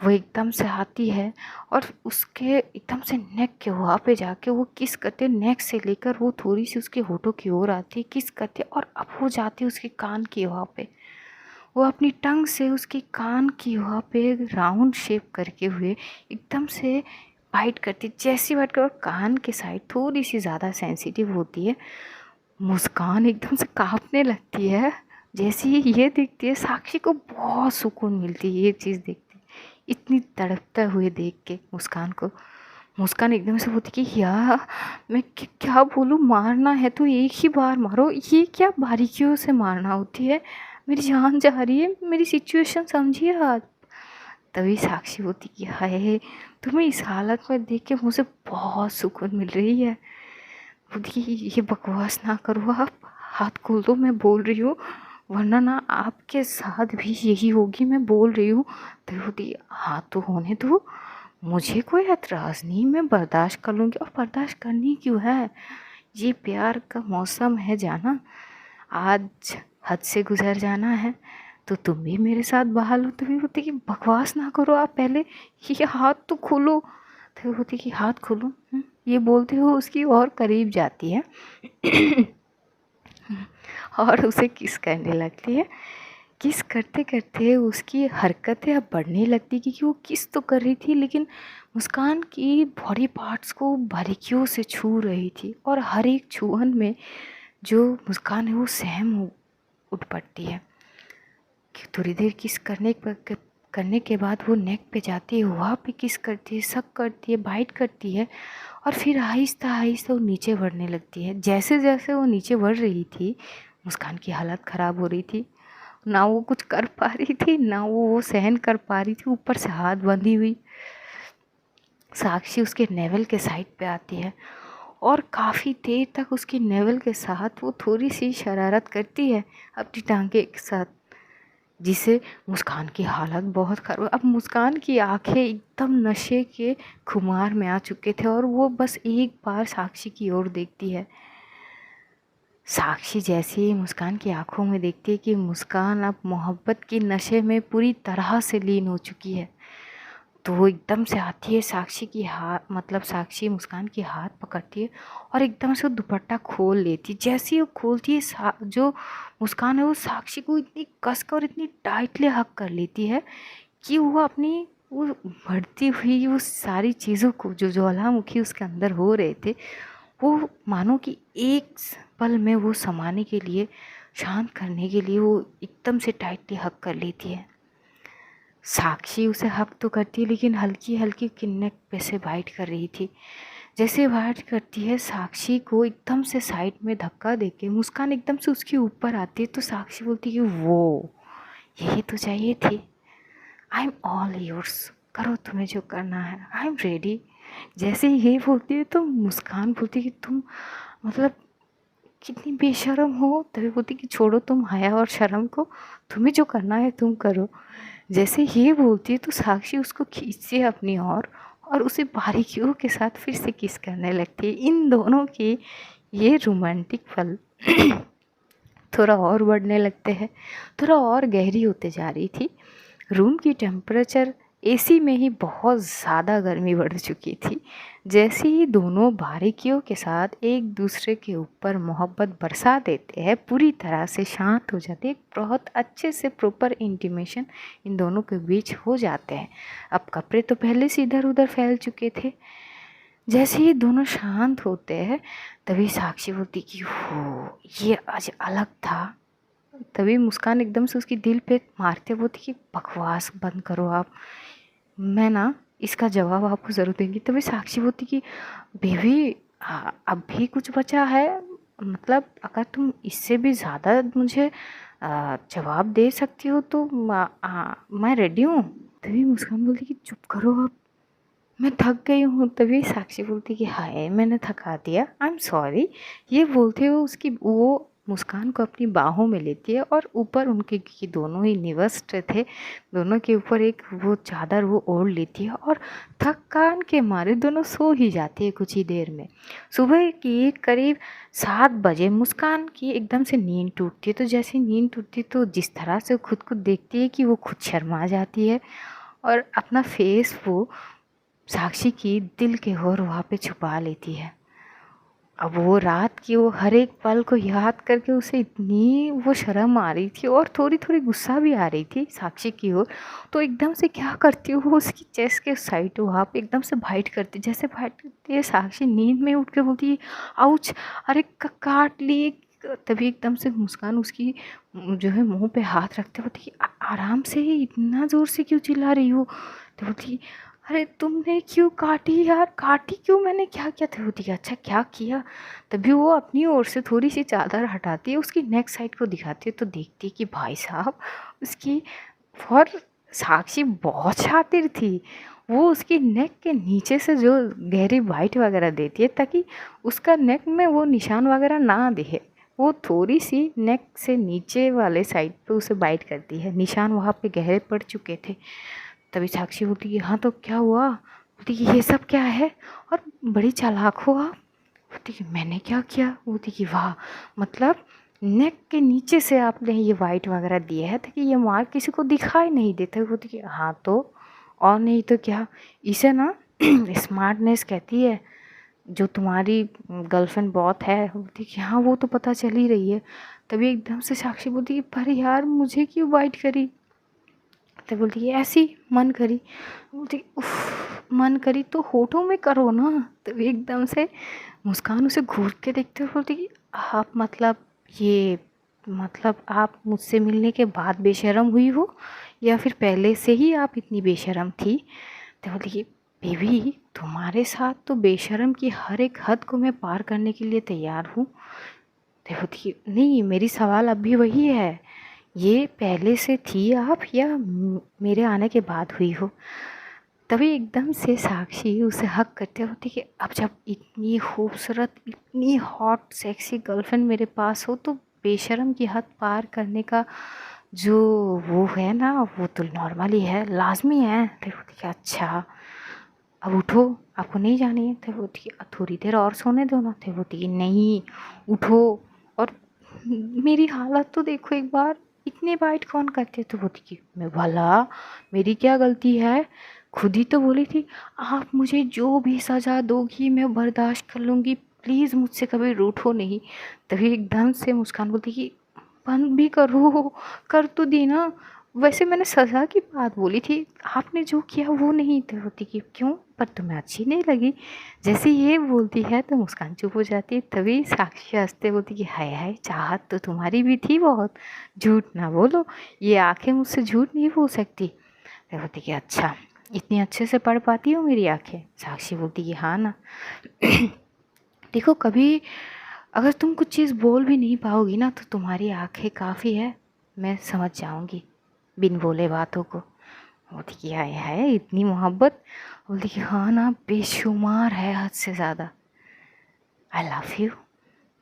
Speaker 1: वो एकदम से आती है और उसके एकदम से नेक के वहाँ पे जाके वो किस करते, नेक से लेकर वो थोड़ी सी उसके होठों की ओर आती है, किस करते, और अब वो जाती है उसके कान की वहाँ पे। वो अपनी टंग से उसके कान की वहाँ पे राउंड शेप करके हुए एकदम से बाइट करती, जैसी बाइट कर, और कान के साइड थोड़ी सी ज़्यादा सेंसिटिव होती है। मुस्कान एकदम से कांपने लगती है जैसे ही ये दिखती है। साक्षी को बहुत सुकून मिलती है ये चीज़ देखती, इतनी तड़पते हुए देख के मुस्कान को। मुस्कान एकदम से बोलती कि यार मैं क्या बोलूँ, मारना है तो एक ही बार मारो, ये क्या बारीकियों से मारना होती है, मेरी जान जा रही है, मेरी सिचुएशन समझिए आप। तभी साक्षी होती कि हाय, तुम्हें इस हालत में देख के मुझे बहुत सुकून मिल रही है। बोली ये बकवास ना करो, आप हाथ खोल दो, मैं बोल रही हूँ, वरना ना आपके साथ भी यही होगी, मैं बोल रही हूँ। तो बोली हाथ तो होने दो, मुझे कोई एतराज़ नहीं, मैं बर्दाश्त कर लूँगी। और बर्दाश्त करनी क्यों है, ये प्यार का मौसम है जाना, आज हद से गुजर जाना है, तो तुम भी मेरे साथ बहाल हो। तभी बोलती कि बकवास ना करो आप, पहले ये हाथ तो खोलो। तो बोलती कि हाथ खोलो, ये बोलते हो उसकी और करीब जाती है और उसे किस करने लगती है। किस करते करते उसकी हरकतें अब बढ़ने लगती, क्योंकि वो किस तो कर रही थी लेकिन मुस्कान की बॉडी पार्ट्स को बारीकियों से छू रही थी, और हर एक छुअन में जो मुस्कान है वो सहम उठ पड़ती है। कि थोड़ी देर किस करने के बाद वो नेक पे जाती है, वहाँ पे किस करती है, सक करती है, बाइट करती है, और फिर आहिस्ता आहिस्ता वो नीचे बढ़ने लगती है। जैसे जैसे वो नीचे बढ़ रही थी मुस्कान की हालत ख़राब हो रही थी, ना वो कुछ कर पा रही थी, ना वो सहन कर पा रही थी, ऊपर से हाथ बंधी हुई। साक्षी उसके नेवल के साइड पे आती है और काफ़ी देर तक उसकी नेवल के साथ वो थोड़ी सी शरारत करती है अपनी टांगे के साथ, जिससे मुस्कान की हालत बहुत खराब। अब मुस्कान की आंखें एकदम नशे के खुमार में आ चुके थे और वो बस एक बार साक्षी की ओर देखती है। साक्षी जैसे ही मुस्कान की आंखों में देखती है कि मुस्कान अब मोहब्बत के नशे में पूरी तरह से लीन हो चुकी है, तो वो एकदम से आती है, साक्षी की हाथ मतलब साक्षी मुस्कान की हाथ पकड़ती है और एकदम से वो दुपट्टा खोल लेती है। जैसे ही वो खोलती है जो मुस्कान है वो साक्षी को इतनी कस कर और इतनी टाइटली हक कर लेती है कि वो अपनी वो बढ़ती हुई वो सारी चीज़ों को जो ज्वालामुखी उसके अंदर हो रहे थे, वो मानो कि एक पल में वो समाने के लिए, शांत करने के लिए वो एकदम से टाइटली हक कर लेती है। साक्षी उसे हक तो करती है लेकिन हल्की हल्की किन्नक पे से बाइट कर रही थी, जैसे बात करती है, साक्षी को एकदम से साइड में धक्का देके मुस्कान एकदम से उसके ऊपर आती है। तो साक्षी बोलती है कि वो यही तो चाहिए थी, आई एम ऑल योर्स, करो तुम्हें जो करना है, आई एम रेडी। जैसे ये बोलती है तो मुस्कान बोलती है कि तुम मतलब कितनी बेशर्म हो। तभी बोलती कि छोड़ो तुम हया और शर्म को, तुम्हें जो करना है तुम करो। जैसे ये बोलती है तो साक्षी उसको खींचती है अपनी और उसे बारीकियों के साथ फिर से किस करने लगती है। इन दोनों के ये रोमांटिक पल थोड़ा और बढ़ने लगते हैं, थोड़ा और गहरी होते जा रही थी। रूम की टेम्परेचर एसी में ही बहुत ज़्यादा गर्मी बढ़ चुकी थी। जैसे ही दोनों बारीकियों के साथ एक दूसरे के ऊपर मोहब्बत बरसा देते हैं, पूरी तरह से शांत हो जाती है। बहुत अच्छे से प्रॉपर इंटीमेशन इन दोनों के बीच हो जाते हैं। अब कपड़े तो पहले से इधर उधर फैल चुके थे। जैसे ही दोनों शांत होते हैं तभी साक्षी बोलती कि हो ये आज अलग था। तभी मुस्कान एकदम से उसकी दिल पे मारते बोलती कि बकवास बंद करो आप, मैं ना इसका जवाब आपको ज़रूर दूंगी। तभी साक्षी बोलती कि बेबी अब भी कुछ बचा है, मतलब अगर तुम इससे भी ज़्यादा मुझे जवाब दे सकती हो तो मैं रेडी हूँ। तभी मुस्कान बोलती कि चुप करो आप, मैं थक गई हूँ। तभी साक्षी बोलती कि हाय मैंने थका दिया, आई एम सॉरी। ये बोलते हुए उसकी वो मुस्कान को अपनी बाहों में लेती है और ऊपर उनके की दोनों ही निवस्ट थे, दोनों के ऊपर एक वो चादर वो ओढ़ लेती है और थकान के मारे दोनों सो ही जाती है कुछ ही देर में। सुबह की करीब 7 बजे मुस्कान की एकदम से नींद टूटती है। तो जैसे नींद टूटती है तो जिस तरह से खुद को देखती है कि वो खुद शर्मा जाती है और अपना फेस वो साक्षी की दिल के होर वहाँ पे छुपा लेती है। अब वो रात की वो हर एक पल को याद करके उसे इतनी वो शर्म आ रही थी और थोड़ी थोड़ी गुस्सा भी आ रही थी साक्षी की ओर। तो एकदम से क्या करती है वो उसकी चेस्ट के साइड वहाँ पे एकदम से बाइट करती, जैसे बाइट करती है साक्षी नींद में उठ के बोलती है आउच, अरे काट लिए। तभी एकदम से मुस्कान उसकी जो है मुंह पे हाथ रखते बोलती आराम से ही, इतना ज़ोर से क्यों चिल्ला रही हो। तो बोलती अरे तुमने क्यों काटी यार, काटी क्यों, मैंने क्या किया था। होती है अच्छा क्या किया। तभी वो अपनी ओर से थोड़ी सी चादर हटाती है, उसकी नेक साइड को दिखाती है तो देखती है कि भाई साहब उसकी, और साक्षी बहुत शातिर थी, वो उसकी नेक के नीचे से जो गहरी वाइट वगैरह देती है ताकि उसका नेक में वो निशान वगैरह ना दिखे। वो थोड़ी सी नेक से नीचे वाले साइड पे उसे बाइट करती है, निशान वहाँ पे गहरे पड़ चुके थे। तभी साक्षी बोलती कि हाँ तो क्या हुआ। बोलती कि ये सब क्या है और बड़ी चालाक हो आप। बोलती कि मैंने क्या किया। बोलती कि वाह, मतलब नेक के नीचे से आपने ये वाइट वगैरह दिया है ताकि ये मार्क किसी को दिखाई नहीं देता। बोलती कि हाँ तो और नहीं तो क्या, इसे ना स्मार्टनेस कहती है, जो तुम्हारी गर्लफ्रेंड बहुत है। बोलती कि हाँ वो तो पता चल ही रही है। तभी एकदम से साक्षी बोलती कि पर यार मुझे क्यों वाइट करी। तो बोलती है ऐसी मन करी। बोलती उफ, मन करी तो होठों में करो ना। तो एकदम से मुस्कान उसे घूर के देखते हुए बोलती कि आप मतलब ये, मतलब आप मुझसे मिलने के बाद बेशर्म हुई हो या फिर पहले से ही आप इतनी बेशर्म थी। तो बोलती कि बेबी तुम्हारे साथ तो बेशर्म की हर एक हद को मैं पार करने के लिए तैयार हूँ। तो बोलती कि नहीं, मेरी सवाल अब भी वही है, ये पहले से थी आप या मेरे आने के बाद हुई हो। तभी एकदम से साक्षी उसे हक करते होती कि अब जब इतनी खूबसूरत इतनी हॉट सेक्सी गर्लफ्रेंड मेरे पास हो तो बेशर्म की हद पार करने का जो वो है ना वो तो नॉर्मल ही है, लाजमी है। तो बोलती कि अच्छा अब उठो, आपको नहीं जानी है। तो बोलती कि थोड़ी देर और सोने दो ना। तो बोलती कि नहीं उठो, और मेरी हालत तो देखो एक बार, इतनी बाइट कौन करते। तो बोलती कि मैं भला मेरी क्या गलती है, खुद ही तो बोली थी आप मुझे जो भी सज़ा दोगी मैं बर्दाश्त कर लूँगी, प्लीज़ मुझसे कभी रूठो नहीं। तभी एकदम से मुस्कान बोलती कि बंद भी करो, कर तो दी ना, वैसे मैंने सज़ा की बात बोली थी, आपने जो किया वो नहीं। तो होती कि क्यों, पर तुम्हें अच्छी नहीं लगी। जैसे ये बोलती है तो मुस्कान चुप हो जाती है। तभी साक्षी हंसते बोलती कि हाय हाय चाहत तो तुम्हारी भी थी बहुत, झूठ ना बोलो, ये आंखें मुझसे झूठ नहीं बोल सकती। तो होती कि अच्छा इतनी अच्छे से पढ़ पाती हो मेरी आँखें? साक्षी बोलती कि हाँ ना। देखो कभी अगर तुम कुछ चीज़ बोल भी नहीं पाओगी ना तो तुम्हारी आँखें काफ़ी है, मैं समझ जाऊँगी बिन बोले बातों को। बोलती कि हाय हाय इतनी मोहब्बत। बोलती कि हाँ ना बेशुमार है हद से ज़्यादा। I love you.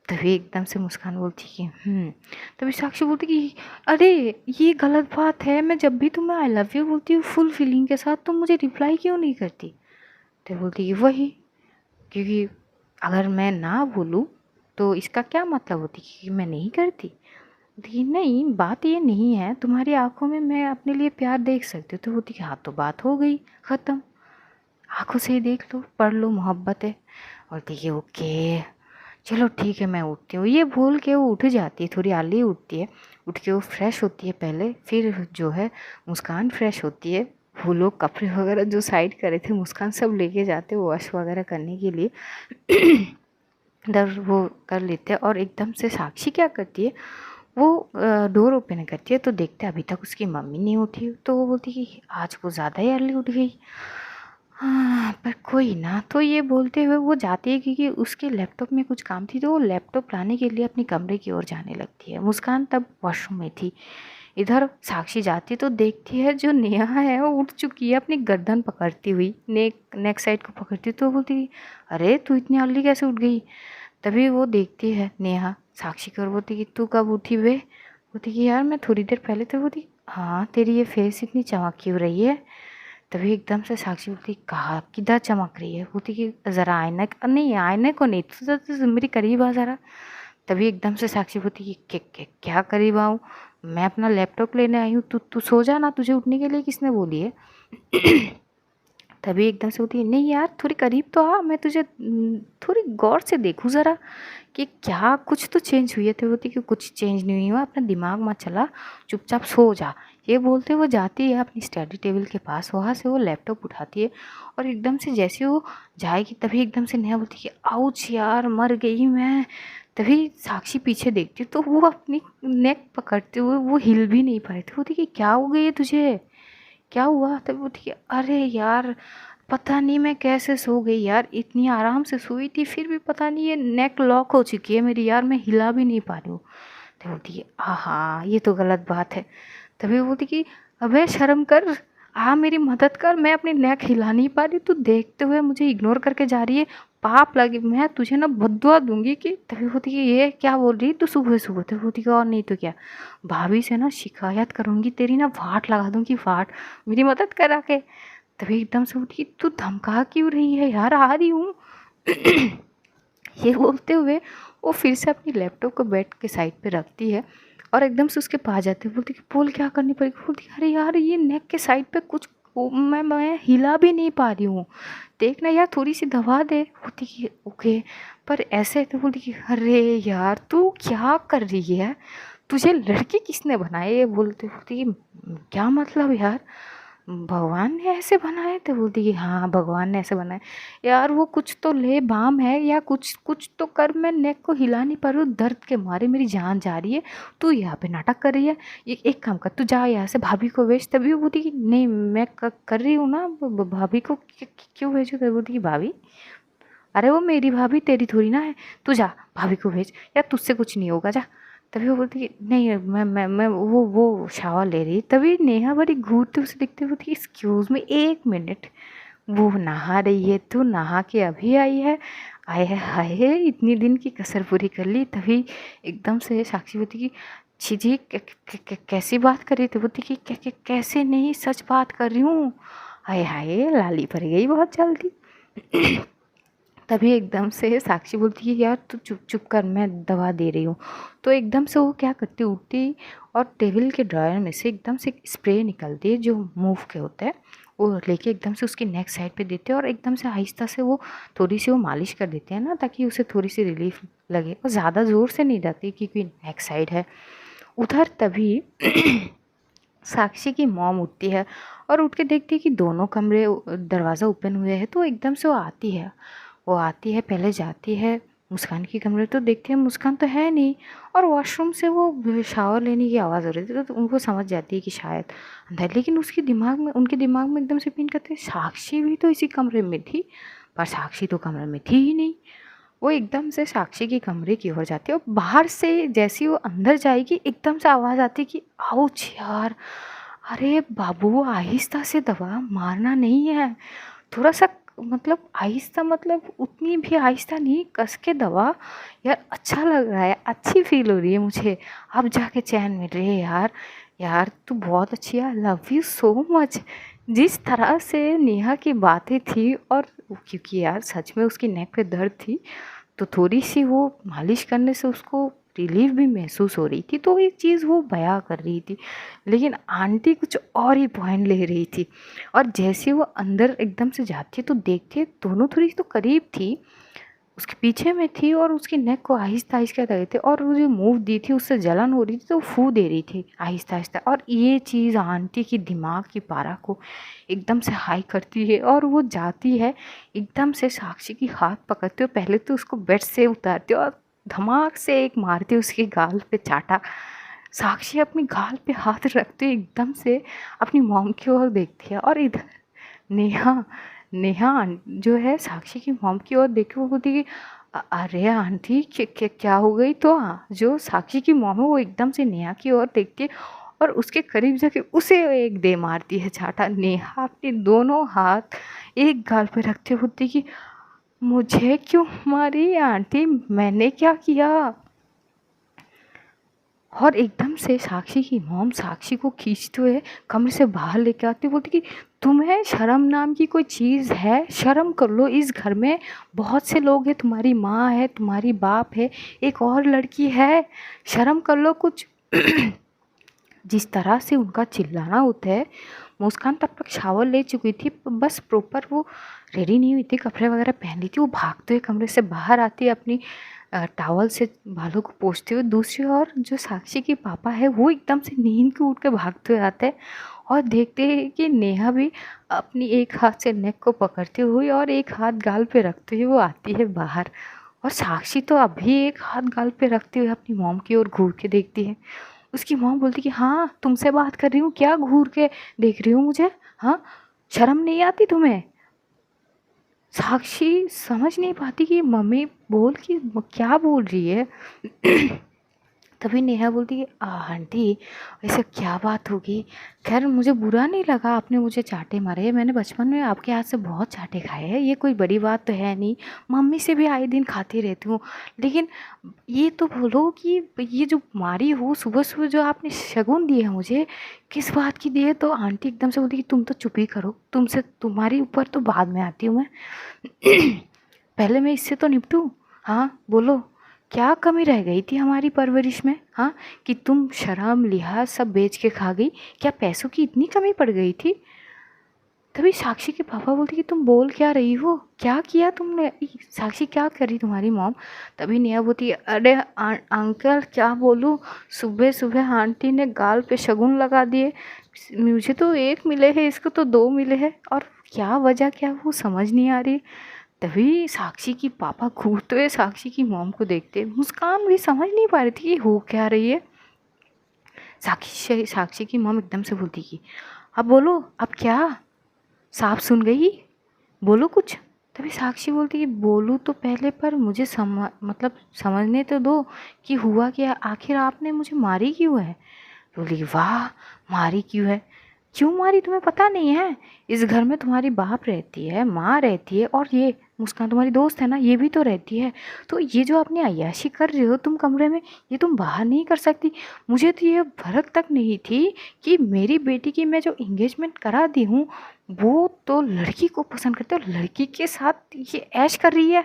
Speaker 1: तभी एकदम से मुस्कान बोलती कि तभी साक्षी बोलती कि अरे ये गलत बात है, मैं जब भी तुम्हें आई लव यू बोलती हूँ फुल फीलिंग के साथ, तुम मुझे रिप्लाई क्यों नहीं करती? तो बोलती कि वही, क्योंकि अगर मैं ना बोलूँ तो इसका क्या मतलब होती कि मैं नहीं करती? बोलती नहीं बात ये नहीं है, तुम्हारी आंखों में मैं अपने लिए प्यार देख सकती हूँ। तो बोलती कि हाँ तो बात हो गई ख़त्म, आंखों से ही देख लो, पढ़ लो, मोहब्बत है। बोलती कि ओके चलो ठीक है मैं उठती हूँ। ये बोल के वो उठ जाती है, थोड़ी अर्ली उठती है। उठ के वो फ्रेश होती है पहले, फिर जो है मुस्कान फ्रेश होती है। वो लोग कपड़े वगैरह जो साइड करे थे मुस्कान सब लेके जाते वॉश वगैरह करने के लिए। इधर वो कर लेते हैं और एकदम से साक्षी क्या करती है, वो डोर ओपन करती है तो देखते अभी तक उसकी मम्मी नहीं उठी। तो वो बोलती कि आज वो ज़्यादा ही अर्ली उठ गई। हाँ पर कोई ना, तो ये बोलते हुए वो जाती है क्योंकि उसके लैपटॉप में कुछ काम थी तो वो लैपटॉप लाने के लिए अपने कमरे की ओर जाने लगती है। मुस्कान तब वॉशरूम में थी। इधर साक्षी जाती तो देखती है जो नेहा है वो उठ चुकी है अपनी गर्दन पकड़ती हुई, नेक साइड को पकड़ती। तो बोलती अरे तू इतनी अर्ली कैसे उठ गई? तभी वो देखती है नेहा साक्षी को और बोलती कि तू कब उठी बे? बोलती कि यार मैं थोड़ी देर पहले। तो बोलती हाँ तेरी ये फेस इतनी चमक क्यों रही है? तभी एकदम से साक्षी बोलती कहाँ किधर चमक रही है? बोलती कि ज़रा आईना, नहीं आईने को नहीं, तो मेरी करीब आ ज़रा। तभी एकदम से साक्षी बोलती कि क्या करीब आऊँ? मैं अपना लैपटॉप लेने आई हूँ, तू तू सो जा ना, तुझे उठने के लिए किसने बोली है? तभी एकदम से बोलती है नहीं यार थोड़ी करीब तो आ, मैं तुझे थोड़ी गौर से देखूँ ज़रा कि क्या कुछ तो चेंज हुई है। तो बोलती कि कुछ चेंज नहीं हुआ, अपना दिमाग मत चला, चुपचाप सो जा। ये बोलते वो जाती है अपनी स्टडी टेबल के पास, वहाँ से वो लैपटॉप उठाती है और एकदम से जैसे वो जाएगी तभी एकदम से नेहा बोलती है आउच यार मर गई मैं। तभी साक्षी पीछे देखती तो वो अपनी नेक पकड़ते हुए वो हिल भी नहीं पा रही थी। बोलती कि क्या हो गई है तुझे, क्या हुआ? तभी बोलती है अरे यार पता नहीं मैं कैसे सो गई यार, इतनी आराम से सोई थी फिर भी पता नहीं ये नेक लॉक हो चुकी है मेरी यार, मैं हिला भी नहीं पा रही हूँ। तो बोलती है हाँ ये तो गलत बात है। तभी बोलती कि अबे शर्म कर, आ मेरी मदद कर, मैं अपनी नेक हिला नहीं पा रही, तू देखते हुए मुझे इग्नोर करके जा रही है, पाप लगे, मैं तुझे ना बद्दुआ दूंगी कि। तभी होती कि ये क्या बोल रही तू सुबह सुबह? तभी होती कि और नहीं तो क्या, भाभी से ना शिकायत करूंगी तेरी, ना वाट लगा दूंगी वाट, मेरी मदद करा के। तभी एकदम से उठी तू धमका क्यों रही है यार, आ रही हूँ। ये बोलते हुए वो फिर से अपनी लैपटॉप को बेड के साइड पे रखती है और एकदम से उसके पास जाती है। बोलती कि बोल क्या करनी पड़ेगी? बोलती अरे यार ये नेक के साइड पे कुछ मैं हिला भी नहीं पा रही हूँ, देखना यार थोड़ी सी दबा दे। बोलती कि ओके पर ऐसे। तो बोलती कि अरे यार तू क्या कर रही है, तुझे लड़की किसने बनाई है? बोलती बोलती कि क्या मतलब यार, भगवान ने ऐसे बनाए? तो बोलती कि हाँ भगवान ने ऐसे बनाए। यार वो कुछ तो ले बाम है या कुछ कुछ तो कर, मैं नेक को हिला नहीं पा रही हूँ, दर्द के मारे मेरी जान जा रही है, तू यहाँ पे नाटक कर रही है। एक काम कर तू जा यहाँ से, भाभी को भेज। तभी वो बोलती कि नहीं मैं कर रही हूँ ना, भाभी को क्यों भेजूँ? तो बोलती कि भाभी, अरे वो मेरी भाभी तेरी थोड़ी ना है, तू जा भाभी को भेज, या तुझसे कुछ नहीं होगा जा। तभी वो बोलती कि नहीं मैं वो शावर ले रही। तभी नेहा बड़ी घूरते उसे देखते बोलती एक्सक्यूज़ मी एक मिनट, वो नहा रही है, तू नहा के अभी आई है? आए हाय इतनी दिन की कसर पूरी कर ली। तभी एकदम से साक्षी बोलती कि छी जी कैसी बात कर रही थी? बोलती कि कैसे नहीं सच बात कर रही हूँ। हाय हाय लाली पड़ गई बहुत जल्दी। तभी एकदम से साक्षी बोलती है यार तू चुप चुप कर मैं दवा दे रही हूँ। तो एकदम से वो क्या करती उठती और टेबल के ड्रायर में से एकदम से स्प्रे निकलती है जो मूव के होते हैं, वो लेके एकदम से उसकी नेक साइड पे देते हैं और एकदम से आहिस्ता से वो थोड़ी सी वो मालिश कर देते हैं ना, ताकि उसे थोड़ी सी रिलीफ लगे, और ज़्यादा ज़ोर से नहीं जाती क्योंकि नेक साइड है उधर। तभी साक्षी की मॉम उठती है और उठ के देखती है कि दोनों कमरे दरवाज़ा ओपन हुए हैं। तो एकदम से वो आती है, पहले जाती है मुस्कान के कमरे तो देखते हैं मुस्कान तो है नहीं, और वॉशरूम से वो शावर लेने की आवाज़ हो रही थी, तो उनको समझ जाती है कि शायद अंदर, लेकिन उनके दिमाग में एकदम से पिन करते साक्षी भी तो इसी कमरे में थी, पर साक्षी तो कमरे में थी ही नहीं। वो एकदम से साक्षी के कमरे की ओर जाती है, और बाहर से जैसे ही वो अंदर जाएगी एकदम से आवाज़ आती है कि आउच यार, अरे बाबू आहिस्ता से दबा, मारना नहीं है, थोड़ा सा मतलब आहिस्ता, मतलब उतनी भी आहिस्ता नहीं, कस के दबा यार, अच्छा लग रहा है, अच्छी फील हो रही है मुझे, अब जाके चैन मिल रही है यार, यार तू बहुत अच्छी है, लव यू सो मच। जिस तरह से नेहा की बातें थी, और क्योंकि यार सच में उसकी नेक पे दर्द थी, तो थोड़ी-सी वो मालिश करने से उसको रिलीफ़ भी महसूस हो रही थी, तो ये चीज़ वो बयाँ कर रही थी। लेकिन आंटी कुछ और ही पॉइंट ले रही थी, और जैसे वो अंदर एकदम से जाती है तो देखती है दोनों थोड़ी तो करीब थी, उसके पीछे में थी, और उसकी नेक को आहिस्ता-आहिस्ता दे रहे थे, और वो जो मूव दी थी उससे जलन हो रही थी, तो फू दे रही थी आहिस्ता-आहिस्ता, और ये चीज़ आंटी की दिमाग की पारा को एकदम से हाई करती है, और वो जाती है एकदम से साक्षी की हाथ पकड़ते हुए, पहले तो उसको बेड से उतारती है और धमाक से एक मारती है उसके गाल पे चाटा। साक्षी अपनी गाल पे हाथ रखते हुए एकदम से अपनी मॉम की ओर देखती है, और इधर नेहा नेहा जो है साक्षी की मॉम की ओर देख के वो बोलती है कि अरे आंटी क्या हो गई, तो जो साक्षी की मॉम है वो एकदम से नेहा की ओर देखती है, और उसके करीब जाके उसे एक दे मारती है चाटा। नेहा अपने दोनों हाथ एक गाल पे रखते होती कि मुझे क्यों मारी आंटी, मैंने क्या किया। और एकदम से साक्षी की मॉम साक्षी को खींचते हुए कमरे से बाहर लेके आती, बोलती कि तुम्हें शर्म नाम की कोई चीज़ है, शर्म कर लो, इस घर में बहुत से लोग हैं, तुम्हारी माँ है, तुम्हारी बाप है, एक और लड़की है, शर्म कर लो कुछ। जिस तरह से उनका चिल्लाना होता है, मुस्कान तब तक शावर ले चुकी थी, बस प्रॉपर वो रेडी नहीं हुई थी, कपड़े वगैरह पहन ली थी, वो भागते हुए कमरे से बाहर आती है, अपनी टॉवल से बालों को पोंछते हुए। दूसरी ओर जो साक्षी के पापा है वो एकदम से नींद के उठ के भागते हुए आते हैं, और देखते हैं कि नेहा भी अपनी एक हाथ से नेक को पकड़ते हुए और एक हाथ गाल पे रखते हुए वो आती है बाहर, और साक्षी तो अभी एक हाथ गाल पे रखते हुए अपनी मॉम की ओर घूर के देखती है। उसकी मॉम बोलती कि हाँ तुमसे बात कर रही हूँ, क्या घूर के देख रही हो मुझे, हाँ शर्म नहीं आती तुम्हें। साक्षी समझ नहीं पाती कि मम्मी बोल कि क्या बोल रही है। तभी नेहा बोलती है आंटी ऐसा क्या बात होगी, खैर मुझे बुरा नहीं लगा आपने मुझे चाटे मारे, मैंने बचपन में आपके हाथ से बहुत चाटे खाए हैं, ये कोई बड़ी बात तो है नहीं, मम्मी से भी आए दिन खाती रहती हूँ, लेकिन ये तो बोलो कि ये जो मारी हो सुबह सुबह जो आपने शगुन दिए है मुझे, किस बात की दिए। तो आंटी एकदम से बोलती कि तुम तो चुप ही करो, तुमसे तुम्हारी ऊपर तो बाद में आती हूँ मैं। पहले मैं इससे तो निपटूँ। हाँ बोलो, क्या कमी रह गई थी हमारी परवरिश में, हाँ कि तुम शर्म लिहाज सब बेच के खा गई, क्या पैसों की इतनी कमी पड़ गई थी। तभी साक्षी के पापा बोलते कि तुम बोल क्या रही हो, क्या किया तुमने, साक्षी क्या कर रही तुम्हारी मॉम। तभी नेहा बोलती है अरे अंकल क्या बोलूँ, सुबह सुबह आंटी ने गाल पे शगुन लगा दिए, मुझे तो एक मिले हैं, इसको तो दो मिले हैं, और क्या वजह क्या वो समझ नहीं आ रही। तभी साक्षी की पापा घूरते हुए साक्षी की मॉम को देखते, मुस्कान भी समझ नहीं पा रही थी कि हो क्या रही है। साक्षी की मॉम एकदम से बोलती कि अब बोलो, अब क्या, साफ सुन गई, बोलो कुछ। तभी साक्षी बोलती कि बोलूँ तो पहले, पर मुझे मतलब समझने तो दो कि हुआ क्या, आखिर आपने मुझे मारी क्यों है। बोली वाह, मारी क्यों है, क्यों मारी तुम्हें पता नहीं है, इस घर में तुम्हारी बाप रहती है, माँ रहती है, और ये मुस्कान तुम्हारी दोस्त है ना, ये भी तो रहती है, तो ये जो अपनी अय्याशी कर रहे हो तुम कमरे में, ये तुम बाहर नहीं कर सकती। मुझे तो ये भनक तक नहीं थी कि मेरी बेटी की मैं जो इंगेजमेंट करा दी हूँ वो तो लड़की को पसंद करते हो, लड़की के साथ ये ऐश कर रही है।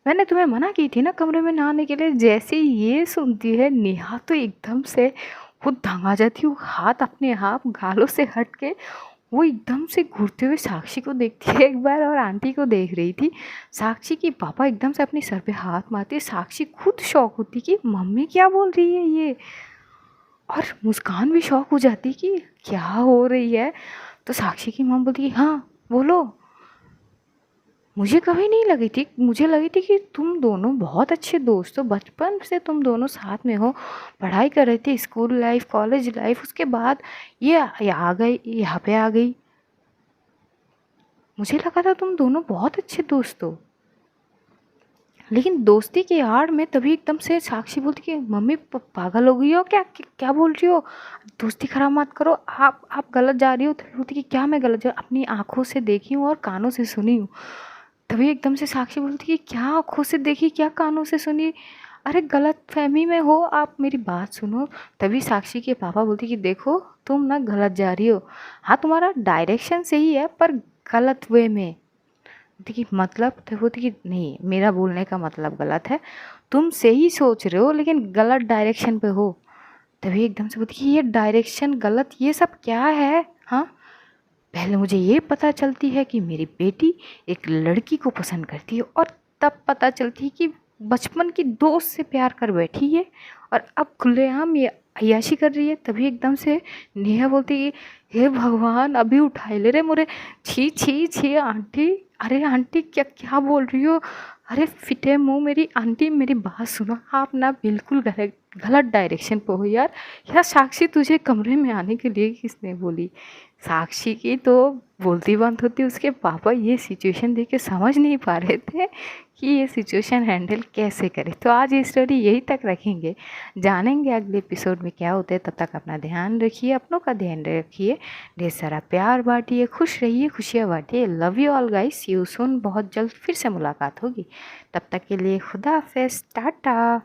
Speaker 1: मैंने तुम्हें मना की थी ना कमरे में नहाने के लिए। जैसे ही ये सुनती है नेहा तो एकदम से वो दंगा जाती, वो हाथ अपने आप गालों से हट के वो एकदम से घूरते हुए साक्षी को देखती है एक बार, और आंटी को देख रही थी। साक्षी की पापा एकदम से अपने सर पे हाथ मारते, साक्षी खुद शौक होती कि मम्मी क्या बोल रही है ये, और मुस्कान भी शौक हो जाती कि क्या हो रही है। तो साक्षी की मम्मी बोलती हाँ बोलो, मुझे कभी नहीं लगी थी, मुझे लगी थी कि तुम दोनों बहुत अच्छे दोस्त हो, बचपन से तुम दोनों साथ में हो, पढ़ाई कर रहे थे, स्कूल लाइफ, कॉलेज लाइफ, उसके बाद ये आ गई, यहाँ पे आ गई। मुझे लगा था तुम दोनों बहुत अच्छे दोस्त हो। लेकिन दोस्ती की आड़ में तभी एकदम से साक्षी बोलती कि मम्मी पागल हो गई हो क्या, क्या बोल रही हो, दोस्ती खराब मत करो, आप गलत जा रही हो। तभी बोलती कि क्या मैं गलत जा, अपनी आंखों से देखी हूँ और कानों से सुनी हूँ। तभी एकदम से साक्षी बोलती कि क्या आंखों से देखी, क्या कानों से सुनी, अरे गलत फहमी में हो आप, मेरी बात सुनो। तभी साक्षी के पापा बोलते कि देखो तुम ना गलत जा रही हो, हाँ तुम्हारा डायरेक्शन सही है पर गलत वे में। देखिए मतलब तो होती कि नहीं, मेरा बोलने का मतलब गलत है, तुम सही सोच रहे हो लेकिन गलत डायरेक्शन पे हो। तभी एकदम से बोलती कि ये डायरेक्शन गलत, ये सब क्या है, हाँ पहले मुझे ये पता चलती है कि मेरी बेटी एक लड़की को पसंद करती है, और तब पता चलती है कि बचपन की दोस्त से प्यार कर बैठी है और अब खुलेआम ये अय्याशी कर रही है। तभी एकदम से नेहा बोलती है हे भगवान अभी उठाए ले रे मोरे, छी छी छी आंटी, अरे आंटी क्या क्या बोल रही हो, अरे फिटे मुंह मेरी आंटी, मेरी बात सुनो, आप ना बिल्कुल गलत गलत डायरेक्शन पे हो यार। यार साक्षी तुझे कमरे में आने के लिए किसने बोली। साक्षी की तो बोलती बंद होती, उसके पापा ये सिचुएशन देख के समझ नहीं पा रहे थे कि ये सिचुएशन हैंडल कैसे करें। तो आज ये स्टोरी यही तक रखेंगे, जानेंगे अगले एपिसोड में क्या होता है। तब तक अपना ध्यान रखिए, अपनों का ध्यान रखिए, ढेर सारा प्यार बांटिए, खुश रहिए, खुशियाँ बांटिए। Love you all guys, see you soon, बहुत जल्द फिर से मुलाकात होगी। तब तक के लिए खुदा हाफिज़, टाटा।